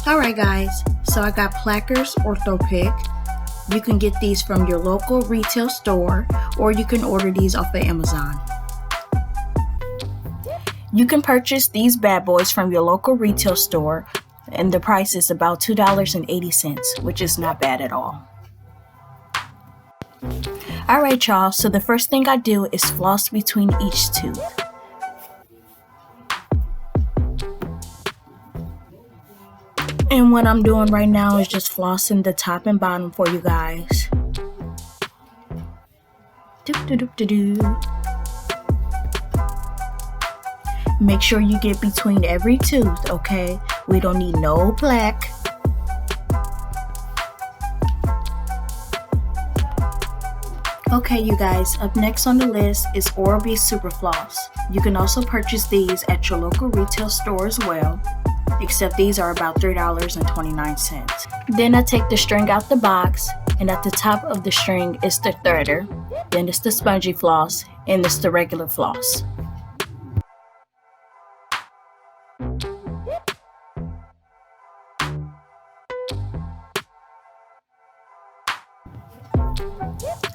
Alright guys, so I got Plackers Orthopic. You can get these from your local retail store or you can order these off of Amazon. You can purchase these bad boys from your local retail store and the price is about $2.80, which is not bad at all. Alright y'all, so the first thing I do is floss between each tooth. And what I'm doing right now is just flossing the top and bottom for you guys. Make sure you get between every tooth, okay? We don't need no plaque. Okay, you guys, up next on the list is Oral-B Super Floss. You can also purchase these at your local retail store as well, except these are about $3.29. Then I take the string out the box, and at the top of the string is the threader, then it's the spongy floss, and it's the regular floss.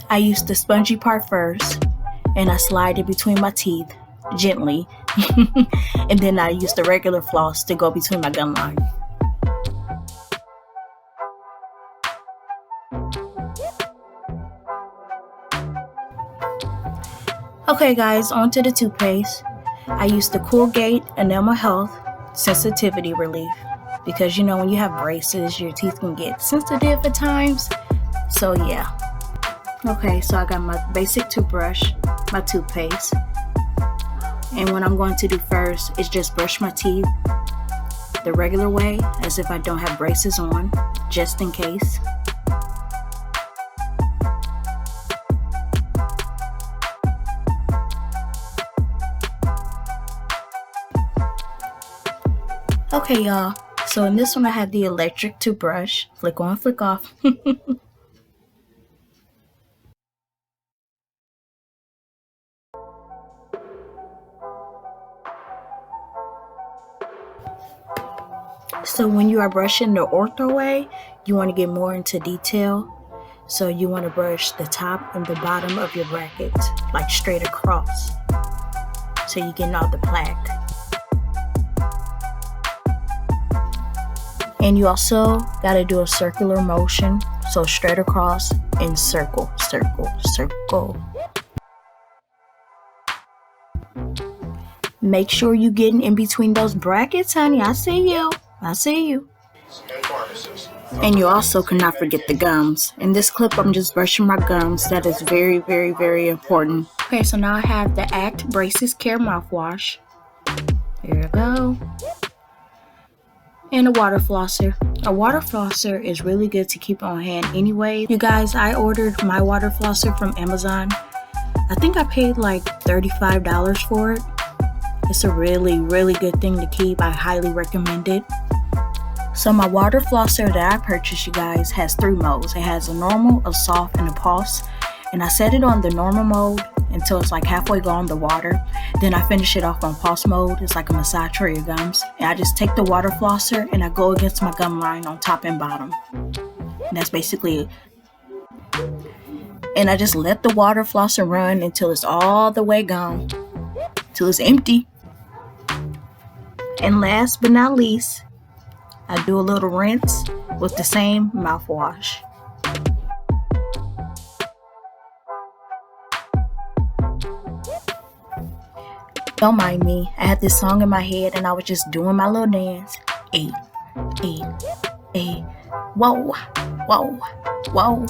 I use the spongy part first, and I slide it between my teeth, gently, and then I use the regular floss to go between my gum line. Okay guys, on to the toothpaste. I use the Colgate Enamel Health Sensitivity Relief because you know when you have braces your teeth can get sensitive at times, so yeah. Okay, so I got my basic toothbrush, my toothpaste, and what I'm going to do first is just brush my teeth the regular way as if I don't have braces on, just in case. Okay y'all, so in this one I have the electric toothbrush, flick on, flick off. So when you are brushing the ortho way, you want to get more into detail. So you want to brush the top and the bottom of your brackets, like straight across. So you're getting all the plaque. And you also got to do a circular motion. So straight across and circle, circle, circle. Make sure you're getting in between those brackets, honey. I see you. I see you. And you also cannot forget the gums. In this clip, I'm just brushing my gums. That is very, very, very important. Okay, so now I have the Act Braces Care mouthwash. There you go. And a water flosser. A water flosser is really good to keep on hand anyway. You guys, I ordered my water flosser from Amazon. I think I paid like $35 for it. It's a really, really good thing to keep. I highly recommend it. So my water flosser that I purchased, you guys, has 3 modes. It has a normal, a soft, and a pulse. And I set it on the normal mode until it's like halfway gone, the water. Then I finish it off on pulse mode. It's like a massage for your gums. And I just take the water flosser and I go against my gum line on top and bottom. And that's basically it. And I just let the water flosser run until it's all the way gone. Till it's empty. And last but not least, I do a little rinse with the same mouthwash. Don't mind me, I had this song in my head and I was just doing my little dance. Ay, ay, ay, whoa, whoa, whoa.